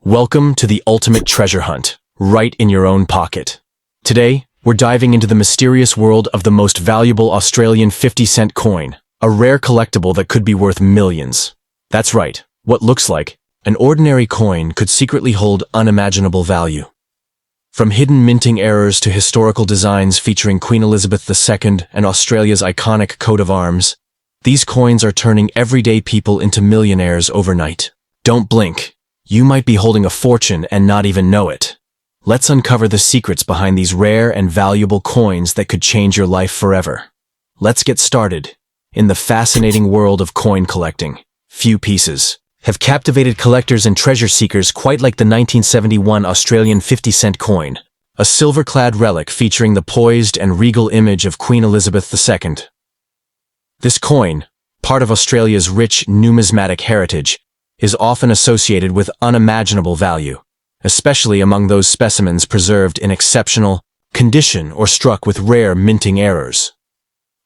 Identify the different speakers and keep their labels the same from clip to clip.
Speaker 1: Welcome to the ultimate treasure hunt, right in your own pocket. Today, we're diving into the mysterious world of the most valuable Australian 50-cent coin, a rare collectible that could be worth millions. That's right, what looks like an ordinary coin could secretly hold unimaginable value. From hidden minting errors to historical designs featuring Queen Elizabeth II and Australia's iconic coat of arms, these coins are turning everyday people into millionaires overnight. Don't blink. You might be holding a fortune and not even know it. Let's uncover the secrets behind these rare and valuable coins that could change your life forever. Let's get started. In the fascinating world of coin collecting, few pieces have captivated collectors and treasure seekers quite like the 1971 Australian 50-cent coin, a silver-clad relic featuring the poised and regal image of Queen Elizabeth II. This coin, part of Australia's rich numismatic heritage, is often associated with unimaginable value, especially among those specimens preserved in exceptional condition or struck with rare minting errors.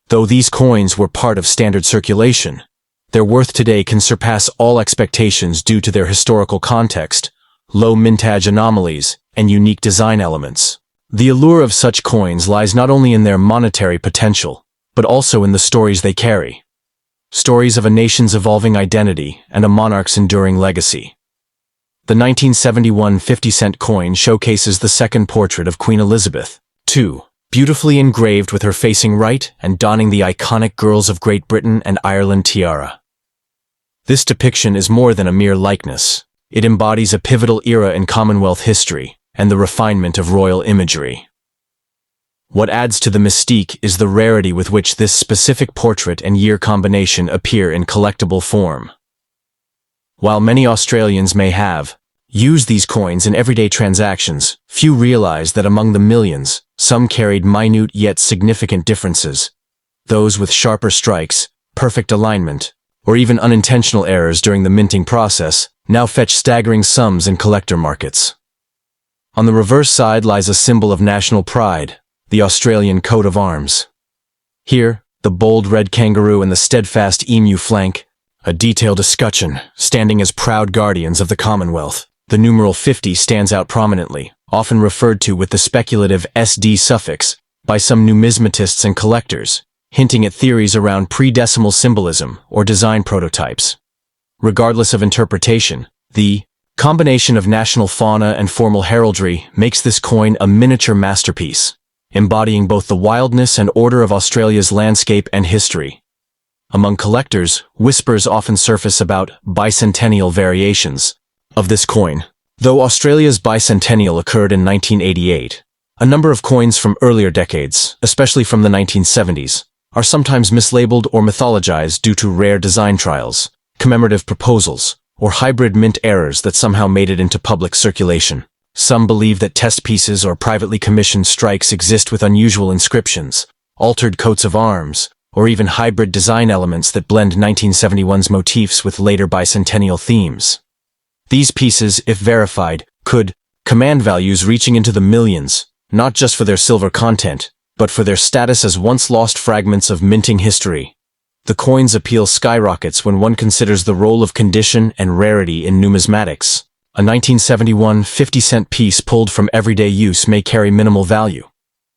Speaker 1: Though these coins were part of standard circulation, their worth today can surpass all expectations due to their historical context, low mintage anomalies, and unique design elements. The allure of such coins lies not only in their monetary potential, but also in the stories they carry. Stories of a nation's evolving identity and a monarch's enduring legacy. The 1971 50-cent coin showcases the second portrait of Queen Elizabeth II, beautifully engraved with her facing right and donning the iconic Girls of Great Britain and Ireland tiara. This depiction is more than a mere likeness. It embodies a pivotal era in Commonwealth history and the refinement of royal imagery. What adds to the mystique is the rarity with which this specific portrait and year combination appear in collectible form. While many Australians may have used these coins in everyday transactions, few realize that among the millions, some carried minute yet significant differences. Those with sharper strikes, perfect alignment, or even unintentional errors during the minting process now fetch staggering sums in collector markets. On the reverse side lies a symbol of national pride, the Australian coat of arms. Here, the bold red kangaroo and the steadfast emu flank a detailed escutcheon, standing as proud guardians of the Commonwealth. The numeral 50 stands out prominently, often referred to with the speculative SD suffix by some numismatists and collectors, hinting at theories around pre-decimal symbolism or design prototypes. Regardless of interpretation, the combination of national fauna and formal heraldry makes this coin a miniature masterpiece, embodying both the wildness and order of Australia's landscape and history. Among collectors, whispers often surface about bicentennial variations of this coin. Though Australia's bicentennial occurred in 1988, a number of coins from earlier decades, especially from the 1970s, are sometimes mislabeled or mythologized due to rare design trials, commemorative proposals, or hybrid mint errors that somehow made it into public circulation. Some believe that test pieces or privately commissioned strikes exist with unusual inscriptions, altered coats of arms, or even hybrid design elements that blend 1971's motifs with later bicentennial themes. These pieces, if verified, could command values reaching into the millions, not just for their silver content, but for their status as once-lost fragments of minting history. The coin's appeal skyrockets when one considers the role of condition and rarity in numismatics. A 1971 50-cent piece pulled from everyday use may carry minimal value,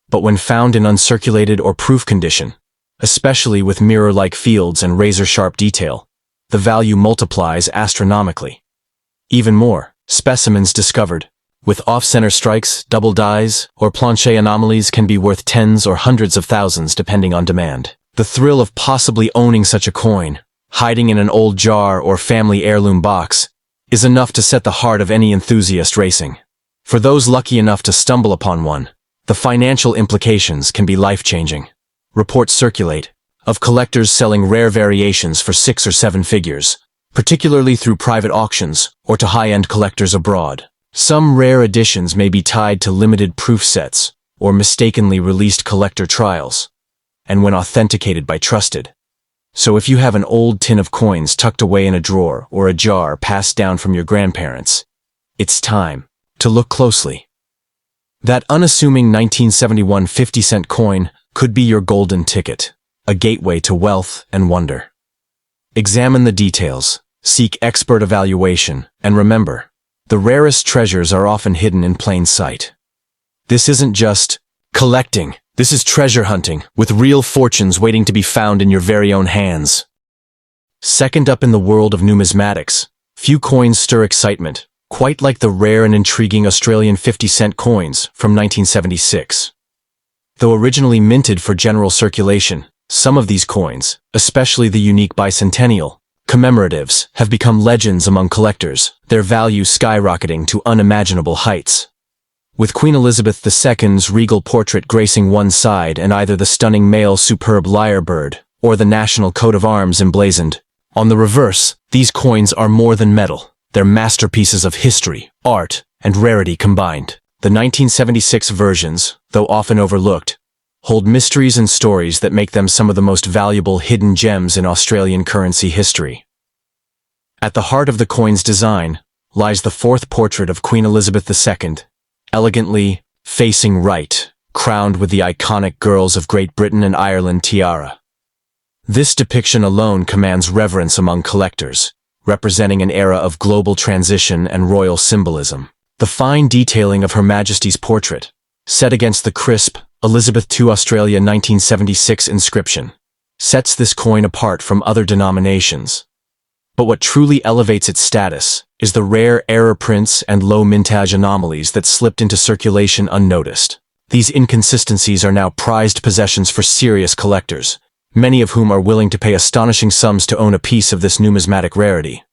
Speaker 1: but when found in uncirculated or proof condition, especially with mirror-like fields and razor-sharp detail, the value multiplies astronomically. Even more, specimens discovered with off-center strikes, double dies, or planche anomalies can be worth tens or hundreds of thousands depending on demand. The thrill of possibly owning such a coin, hiding in an old jar or family heirloom box, is enough to set the heart of any enthusiast racing. For those lucky enough to stumble upon one, the financial implications can be life-changing. Reports circulate of collectors selling rare variations for 6 or 7 figures, particularly through private auctions or to high-end collectors abroad. Some rare editions may be tied to limited proof sets or mistakenly released collector trials, and when authenticated by trusted. So if you have an old tin of coins tucked away in a drawer or a jar passed down from your grandparents, it's time to look closely. That unassuming 1971 50-cent coin could be your golden ticket, a gateway to wealth and wonder. Examine the details, seek expert evaluation, and remember, The rarest treasures are often hidden in plain sight. This isn't just collecting. This is treasure hunting, with real fortunes waiting to be found in your very own hands. Second up in the world of numismatics, few coins stir excitement, quite like the rare and intriguing Australian 50-cent coins from 1976. Though originally minted for general circulation, some of these coins, especially the unique bicentennial commemoratives, have become legends among collectors, their value skyrocketing to unimaginable heights. With Queen Elizabeth II's regal portrait gracing one side and either the stunning male superb lyrebird or the national coat of arms emblazoned on the reverse, these coins are more than metal. They're masterpieces of history, art, and rarity combined. The 1976 versions, though often overlooked, hold mysteries and stories that make them some of the most valuable hidden gems in Australian currency history. At the heart of the coin's design lies the fourth portrait of Queen Elizabeth II, elegantly facing right, crowned with the iconic Girls of Great Britain and Ireland tiara. This depiction alone commands reverence among collectors, representing an era of global transition and royal symbolism. The fine detailing of Her Majesty's portrait, set against the crisp Elizabeth II Australia 1976 inscription, sets this coin apart from other denominations. But what truly elevates its status is the rare error prints and low mintage anomalies that slipped into circulation unnoticed. These inconsistencies are now prized possessions for serious collectors, many of whom are willing to pay astonishing sums to own a piece of this numismatic rarity.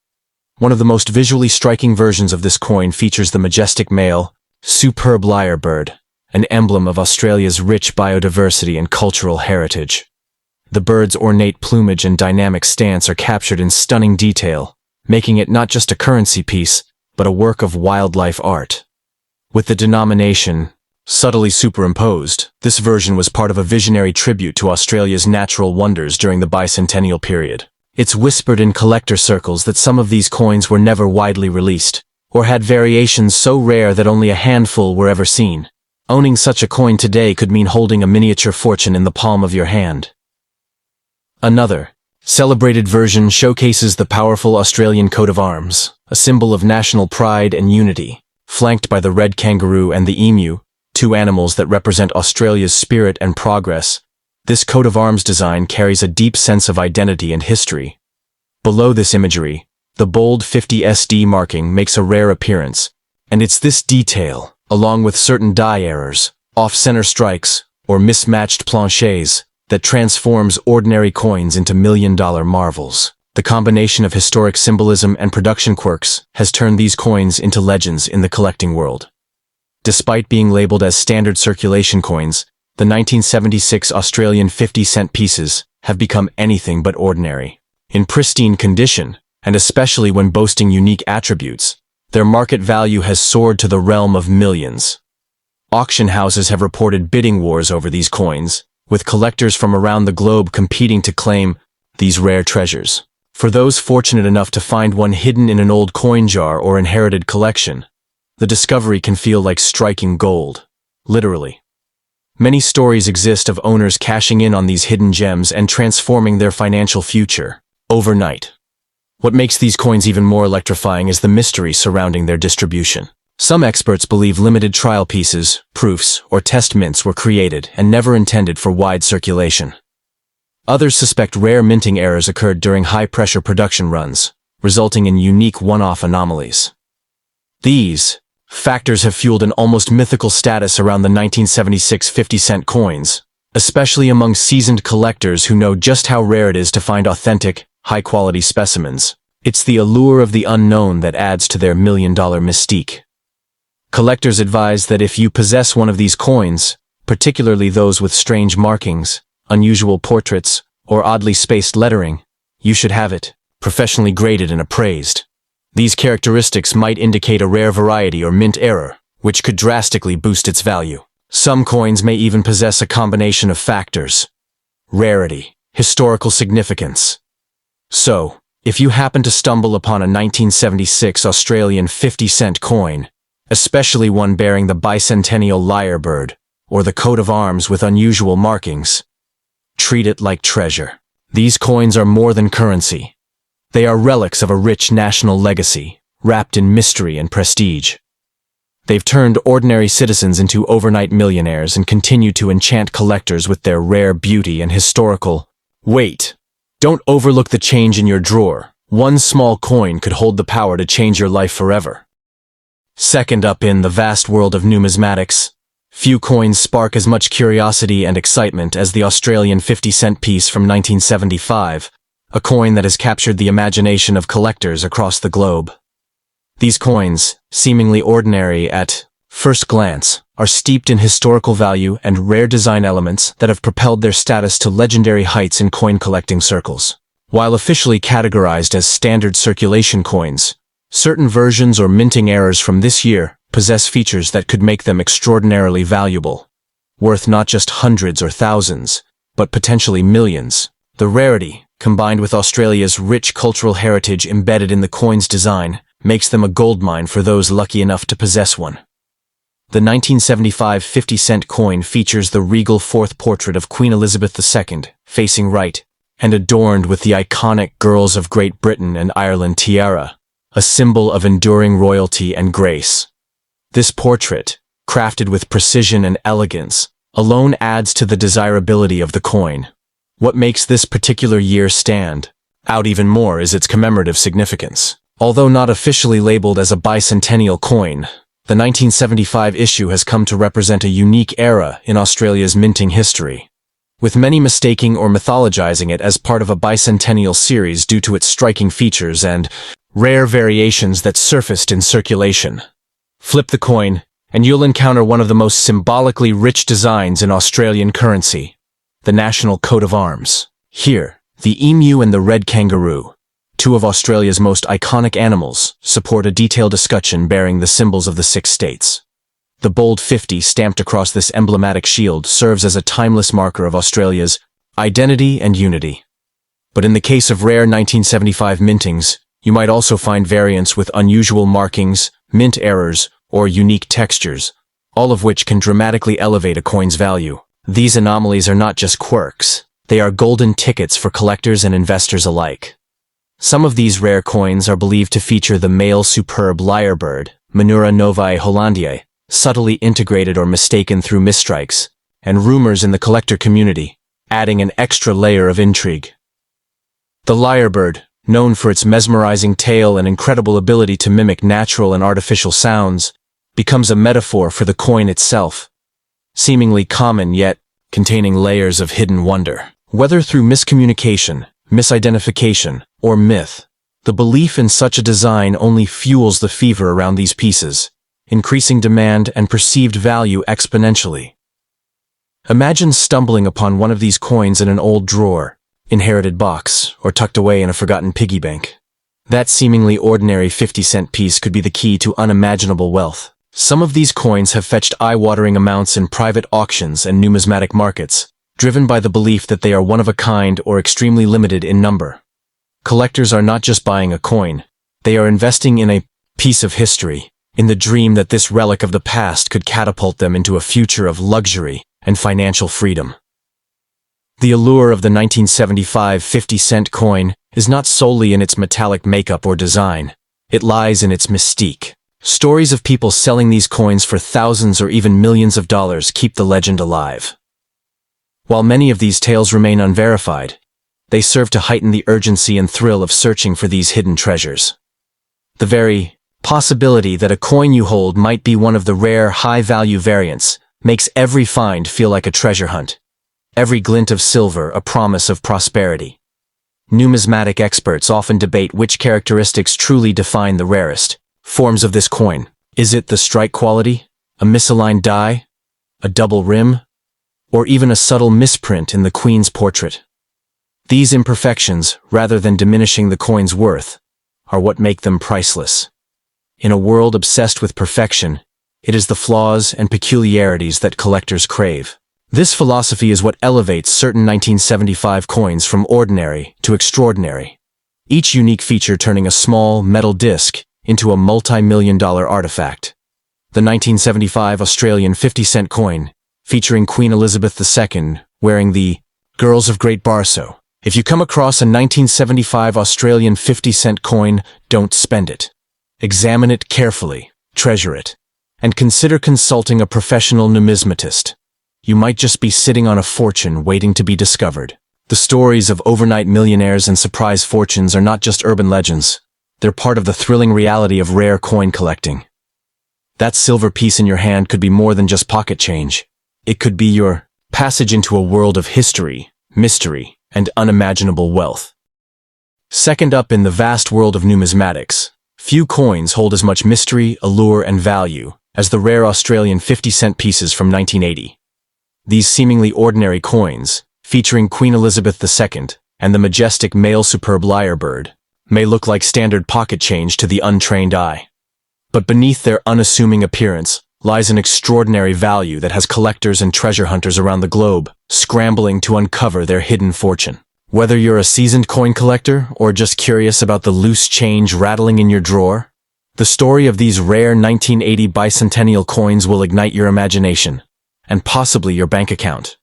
Speaker 1: One of the most visually striking versions of this coin features the majestic male, superb lyrebird, an emblem of Australia's rich biodiversity and cultural heritage. The bird's ornate plumage and dynamic stance are captured in stunning detail, making it not just a currency piece, but a work of wildlife art. With the denomination subtly superimposed, this version was part of a visionary tribute to Australia's natural wonders during the bicentennial period. It's whispered in collector circles that some of these coins were never widely released, or had variations so rare that only a handful were ever seen. Owning such a coin today could mean holding a miniature fortune in the palm of your hand. Another celebrated version showcases the powerful Australian coat of arms, a symbol of national pride and unity, flanked by the red kangaroo and the emu, two animals that represent Australia's spirit and progress. This coat of arms design carries a deep sense of identity and history. Below this imagery, the bold 50 SD marking makes a rare appearance, and it's this detail, along with certain die errors, off-center strikes, or mismatched planchets, that transforms ordinary coins into million-dollar marvels. The combination of historic symbolism and production quirks has turned these coins into legends in the collecting world. Despite being labeled as standard circulation coins, the 1976 Australian 50-cent pieces have become anything but ordinary. In pristine condition, and especially when boasting unique attributes, their market value has soared to the realm of millions. Auction houses have reported bidding wars over these coins, with collectors from around the globe competing to claim these rare treasures. For those fortunate enough to find one hidden in an old coin jar or inherited collection, the discovery can feel like striking gold, literally. Many stories exist of owners cashing in on these hidden gems and transforming their financial future overnight. What makes these coins even more electrifying is the mystery surrounding their distribution. Some experts believe limited trial pieces, proofs, or test mints were created and never intended for wide circulation. Others suspect rare minting errors occurred during high-pressure production runs, resulting in unique one-off anomalies. These factors have fueled an almost mythical status around the 1976 50-cent coins, especially among seasoned collectors who know just how rare it is to find authentic, high-quality specimens. It's the allure of the unknown that adds to their million-dollar mystique. Collectors advise that if you possess one of these coins, particularly those with strange markings, unusual portraits, or oddly spaced lettering, you should have it professionally graded and appraised. These characteristics might indicate a rare variety or mint error, which could drastically boost its value. Some coins may even possess a combination of factors: rarity, historical significance. So, if you happen to stumble upon a 1976 Australian 50-cent coin, especially one bearing the bicentennial lyrebird, or the coat of arms with unusual markings, treat it like treasure. These coins are more than currency. They are relics of a rich national legacy, wrapped in mystery and prestige. They've turned ordinary citizens into overnight millionaires and continue to enchant collectors with their rare beauty and historical. Wait! Don't overlook the change in your drawer. One small coin could hold the power to change your life forever. Second up in the vast world of numismatics, few coins spark as much curiosity and excitement as the Australian 50-cent piece from 1975, a coin that has captured the imagination of collectors across the globe. These coins, seemingly ordinary at first glance, are steeped in historical value and rare design elements that have propelled their status to legendary heights in coin collecting circles. While officially categorized as standard circulation coins, certain versions or minting errors from this year possess features that could make them extraordinarily valuable, worth not just hundreds or thousands, but potentially millions. The rarity, combined with Australia's rich cultural heritage embedded in the coin's design, makes them a goldmine for those lucky enough to possess one. The 1975 50-cent coin features the regal fourth portrait of Queen Elizabeth II, facing right, and adorned with the iconic Girls of Great Britain and Ireland tiara, a symbol of enduring royalty and grace. This portrait, crafted with precision and elegance, alone adds to the desirability of the coin. What makes this particular year stand out even more is its commemorative significance. Although not officially labeled as a bicentennial coin, the 1975 issue has come to represent a unique era in Australia's minting history, with many mistaking or mythologizing it as part of a bicentennial series due to its striking features and rare variations that surfaced in circulation. Flip the coin, and you'll encounter one of the most symbolically rich designs in Australian currency, the national coat of arms. Here, the emu and the red kangaroo, two of Australia's most iconic animals, support a detailed escutcheon bearing the symbols of the 6 states. The bold 50 stamped across this emblematic shield serves as a timeless marker of Australia's identity and unity. But in the case of rare 1975 mintings, you might also find variants with unusual markings, mint errors, or unique textures, all of which can dramatically elevate a coin's value. These anomalies are not just quirks, they are golden tickets for collectors and investors alike. Some of these rare coins are believed to feature the male superb lyrebird, Menura novae hollandiae, subtly integrated or mistaken through misstrikes, and rumors in the collector community, adding an extra layer of intrigue. The lyrebird, known for its mesmerizing tail and incredible ability to mimic natural and artificial sounds, becomes a metaphor for the coin itself, seemingly common yet containing layers of hidden wonder. Whether through miscommunication, misidentification, or myth, the belief in such a design only fuels the fever around these pieces, increasing demand and perceived value exponentially. Imagine stumbling upon one of these coins in an old drawer, inherited box, or tucked away in a forgotten piggy bank. That seemingly ordinary 50-cent piece could be the key to unimaginable wealth. Some of these coins have fetched eye-watering amounts in private auctions and numismatic markets, driven by the belief that they are one of a kind or extremely limited in number. Collectors are not just buying a coin, they are investing in a piece of history, in the dream that this relic of the past could catapult them into a future of luxury and financial freedom. The allure of the 1975 50-cent coin is not solely in its metallic makeup or design, it lies in its mystique. Stories of people selling these coins for thousands or even millions of dollars keep the legend alive. While many of these tales remain unverified, they serve to heighten the urgency and thrill of searching for these hidden treasures. The very possibility that a coin you hold might be one of the rare, high-value variants makes every find feel like a treasure hunt. Every glint of silver a promise of prosperity. Numismatic experts often debate which characteristics truly define the rarest forms of this coin. Is it the strike quality, a misaligned die, a double rim, or even a subtle misprint in the Queen's portrait? These imperfections, rather than diminishing the coin's worth, are what make them priceless. In a world obsessed with perfection, it is the flaws and peculiarities that collectors crave. This philosophy is what elevates certain 1975 coins from ordinary to extraordinary, each unique feature turning a small metal disc into a multi-million-dollar artifact. The 1975 Australian 50-cent coin, featuring Queen Elizabeth II wearing the Girls of Great Barso. If you come across a 1975 Australian 50-cent coin, don't spend it. Examine it carefully, treasure it, and consider consulting a professional numismatist. You might just be sitting on a fortune waiting to be discovered. The stories of overnight millionaires and surprise fortunes are not just urban legends. They're part of the thrilling reality of rare coin collecting. That silver piece in your hand could be more than just pocket change. It could be your passage into a world of history, mystery, and unimaginable wealth. Second up in the vast world of numismatics, few coins hold as much mystery, allure, and value as the rare Australian 50-cent pieces from 1980. These seemingly ordinary coins, featuring Queen Elizabeth II and the majestic male superb lyrebird, may look like standard pocket change to the untrained eye. But beneath their unassuming appearance lies an extraordinary value that has collectors and treasure hunters around the globe scrambling to uncover their hidden fortune. Whether you're a seasoned coin collector or just curious about the loose change rattling in your drawer, the story of these rare 1980 bicentennial coins will ignite your imagination, and possibly your bank account.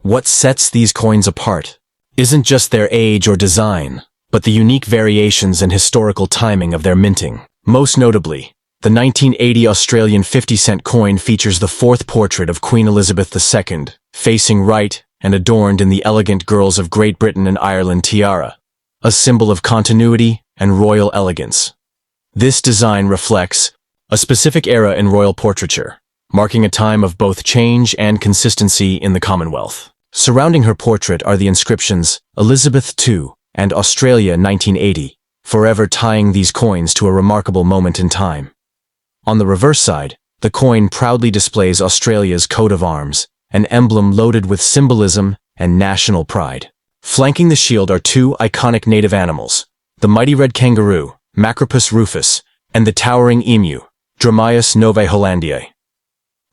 Speaker 1: What sets these coins apart isn't just their age or design, but the unique variations and historical timing of their minting. Most notably, the 1980 Australian 50-cent coin features the fourth portrait of Queen Elizabeth II, facing right and adorned in the elegant Girls of Great Britain and Ireland tiara, a symbol of continuity and royal elegance. This design reflects a specific era in royal portraiture, marking a time of both change and consistency in the Commonwealth. Surrounding her portrait are the inscriptions Elizabeth II and Australia 1980, forever tying these coins to a remarkable moment in time. On the reverse side, the coin proudly displays Australia's coat of arms, an emblem loaded with symbolism and national pride. Flanking the shield are two iconic native animals, the mighty red kangaroo, Macropus rufus, and the towering emu, Dromaeus novae hollandiae.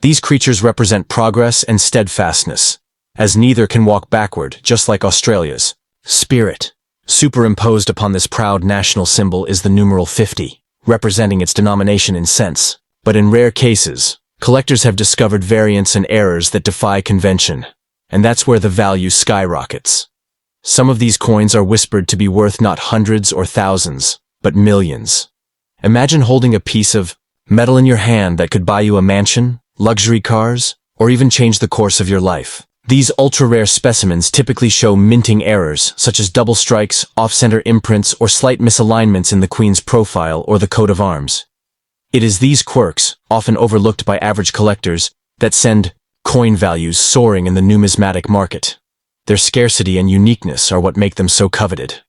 Speaker 1: These creatures represent progress and steadfastness, as neither can walk backward, just like Australia's spirit. Superimposed upon this proud national symbol is the numeral 50, representing its denomination in cents. But in rare cases, collectors have discovered variants and errors that defy convention, and that's where the value skyrockets. Some of these coins are whispered to be worth not hundreds or thousands, but millions. Imagine holding a piece of metal in your hand that could buy you a mansion, luxury cars, or even change the course of your life. These ultra-rare specimens typically show minting errors, such as double strikes, off-center imprints, or slight misalignments in the Queen's profile or the coat of arms. It is these quirks, often overlooked by average collectors, that send coin values soaring in the numismatic market. Their scarcity and uniqueness are what make them so coveted.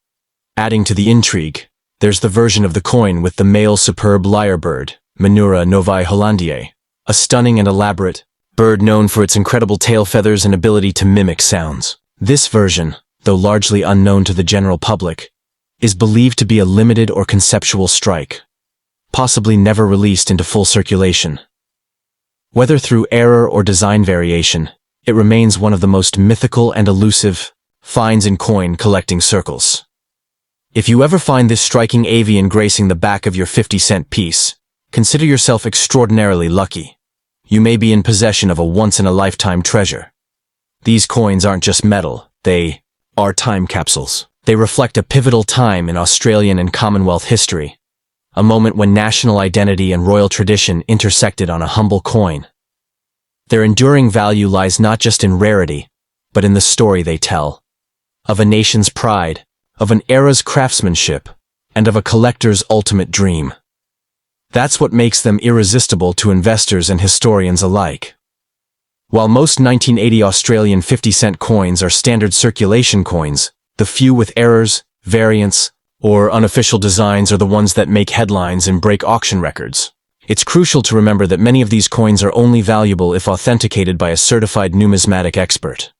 Speaker 1: Adding to the intrigue, there's the version of the coin with the male superb lyrebird, Menura novae hollandiae, a stunning and elaborate bird known for its incredible tail feathers and ability to mimic sounds. This version, though largely unknown to the general public, is believed to be a limited or conceptual strike, possibly never released into full circulation. Whether through error or design variation, it remains one of the most mythical and elusive finds in coin collecting circles. If you ever find this striking avian gracing the back of your 50-cent piece, consider yourself extraordinarily lucky. You may be in possession of a once-in-a-lifetime treasure. These coins aren't just metal, they are time capsules. They reflect a pivotal time in Australian and Commonwealth history, a moment when national identity and royal tradition intersected on a humble coin. Their enduring value lies not just in rarity, but in the story they tell, of a nation's pride, of an era's craftsmanship, and of a collector's ultimate dream. That's what makes them irresistible to investors and historians alike. While most 1980 Australian 50-cent coins are standard circulation coins, the few with errors, variants, or unofficial designs are the ones that make headlines and break auction records. It's crucial to remember that many of these coins are only valuable if authenticated by a certified numismatic expert.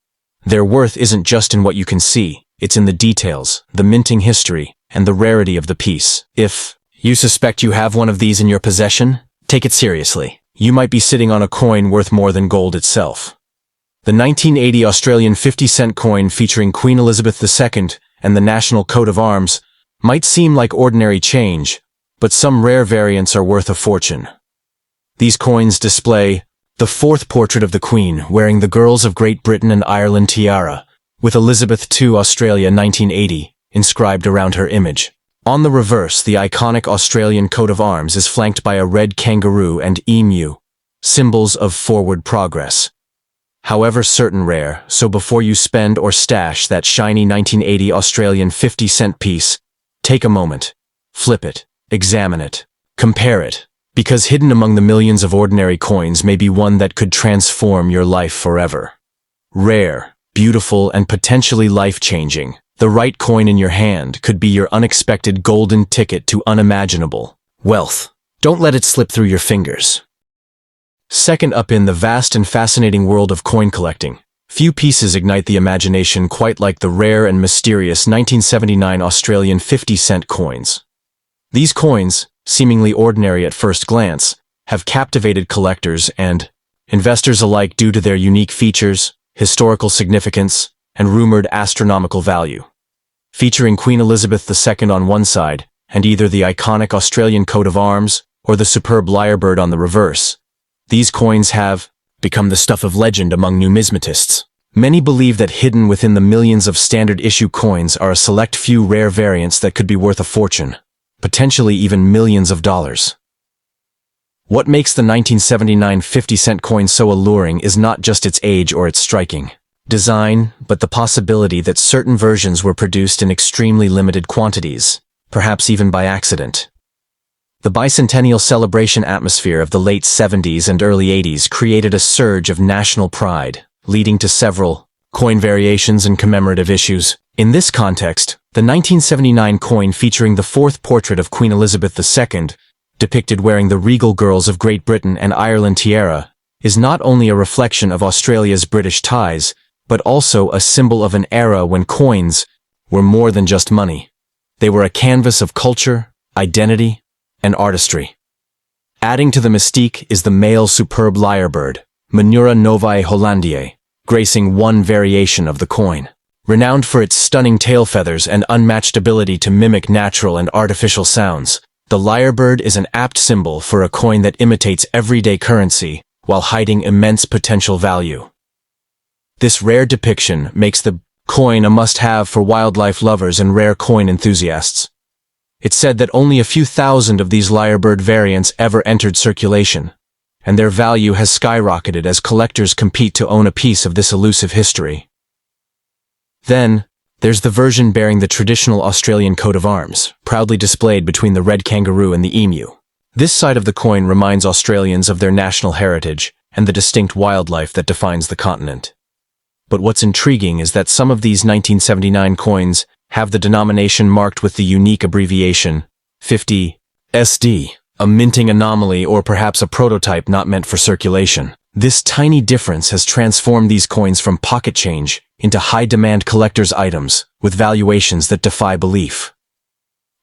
Speaker 1: Their worth isn't just in what you can see, it's in the details, the minting history, and the rarity of the piece. If you suspect you have one of these in your possession, take it seriously. You might be sitting on a coin worth more than gold itself. The 1980 Australian 50-cent coin featuring Queen Elizabeth II and the national coat of arms might seem like ordinary change, but some rare variants are worth a fortune. These coins display the fourth portrait of the Queen wearing the Girls of Great Britain and Ireland tiara, with Elizabeth II Australia 1980 inscribed around her image. On the reverse, the iconic Australian coat of arms is flanked by a red kangaroo and emu, symbols of forward progress. However rare, so before you spend or stash that shiny 1980 Australian 50-cent piece, take a moment, flip it, examine it, compare it, because hidden among the millions of ordinary coins may be one that could transform your life forever. Rare, beautiful, and potentially life-changing, the right coin in your hand could be your unexpected golden ticket to unimaginable wealth. Don't let it slip through your fingers. Second up in the vast and fascinating world of coin collecting, few pieces ignite the imagination quite like the rare and mysterious 1979 Australian 50-cent coins. These coins, seemingly ordinary at first glance, have captivated collectors and investors alike due to their unique features, historical significance, and rumored astronomical value. Featuring Queen Elizabeth II on one side, and either the iconic Australian coat of arms or the superb lyrebird on the reverse, these coins have become the stuff of legend among numismatists. Many believe that hidden within the millions of standard-issue coins are a select few rare variants that could be worth a fortune, potentially even millions of dollars. What makes the 1979 50-cent coin so alluring is not just its age or its striking design, but the possibility that certain versions were produced in extremely limited quantities, perhaps even by accident. The bicentennial celebration atmosphere of the late 70s and early 80s created a surge of national pride, leading to several coin variations and commemorative issues. In this context, the 1979 coin featuring the fourth portrait of Queen Elizabeth II, depicted wearing the regal girls of Great Britain and Ireland tiara, is not only a reflection of Australia's British ties, but also a symbol of an era when coins were more than just money. They were a canvas of culture, identity, and artistry. Adding to the mystique is the male superb lyrebird, Menura novae hollandiae, gracing one variation of the coin. Renowned for its stunning tail feathers and unmatched ability to mimic natural and artificial sounds, the lyrebird is an apt symbol for a coin that imitates everyday currency while hiding immense potential value. This rare depiction makes the coin a must-have for wildlife lovers and rare coin enthusiasts. It's said that only a few thousand of these lyrebird variants ever entered circulation, and their value has skyrocketed as collectors compete to own a piece of this elusive history. Then, there's the version bearing the traditional Australian coat of arms, proudly displayed between the red kangaroo and the emu. This side of the coin reminds Australians of their national heritage and the distinct wildlife that defines the continent. But what's intriguing is that some of these 1979 coins have the denomination marked with the unique abbreviation 50 SD, a minting anomaly or perhaps a prototype not meant for circulation. This tiny difference has transformed these coins from pocket change into high-demand collector's items with valuations that defy belief.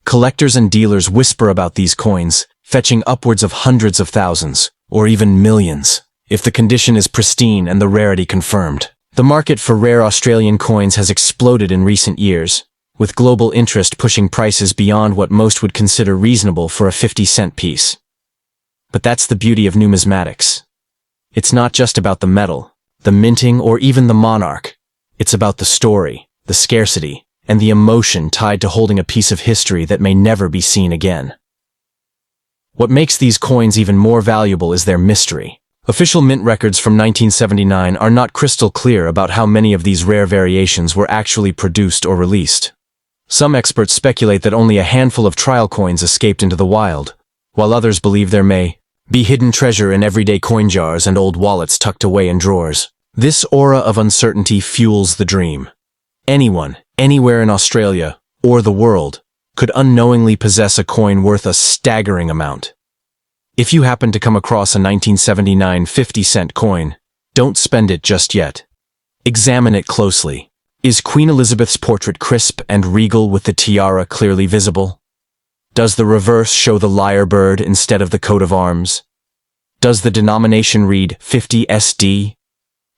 Speaker 1: Collectors and dealers whisper about these coins, fetching upwards of hundreds of thousands, or even millions, if the condition is pristine and the rarity confirmed. The market for rare Australian coins has exploded in recent years, with global interest pushing prices beyond what most would consider reasonable for a 50-cent piece. But that's the beauty of numismatics. It's not just about the metal, the minting, or even the monarch. It's about the story, the scarcity, and the emotion tied to holding a piece of history that may never be seen again. What makes these coins even more valuable is their mystery. Official mint records from 1979 are not crystal clear about how many of these rare variations were actually produced or released. Some experts speculate that only a handful of trial coins escaped into the wild, while others believe there may be hidden treasure in everyday coin jars and old wallets tucked away in drawers. This aura of uncertainty fuels the dream. Anyone, anywhere in Australia, or the world, could unknowingly possess a coin worth a staggering amount. If you happen to come across a 1979 50-cent coin, don't spend it just yet. Examine it closely. Is Queen Elizabeth's portrait crisp and regal with the tiara clearly visible? Does the reverse show the lyrebird instead of the coat of arms? Does the denomination read 50 SD?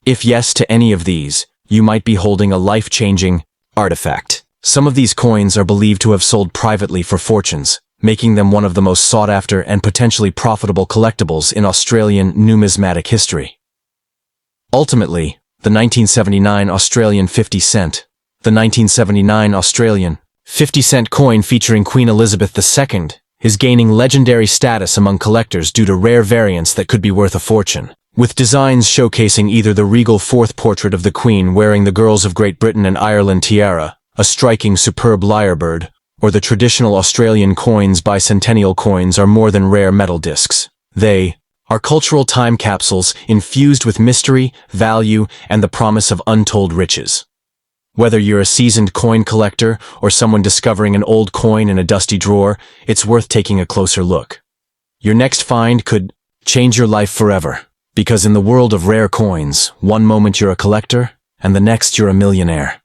Speaker 1: If yes to any of these, you might be holding a life-changing artifact. Some of these coins are believed to have sold privately for fortunes, making them one of the most sought-after and potentially profitable collectibles in Australian numismatic history. Ultimately, the 1979 Australian 50 cent, the 1979 Australian 50-cent coin featuring Queen Elizabeth II is gaining legendary status among collectors due to rare variants that could be worth a fortune. With designs showcasing either the regal fourth portrait of the Queen wearing the Girls of Great Britain and Ireland tiara, a striking superb lyrebird, or the traditional Australian coins bicentennial coins are more than rare metal discs. They are cultural time capsules infused with mystery, value, and the promise of untold riches. Whether you're a seasoned coin collector or someone discovering an old coin in a dusty drawer, it's worth taking a closer look. Your next find could change your life forever, because in the world of rare coins, one moment you're a collector, and the next you're a millionaire.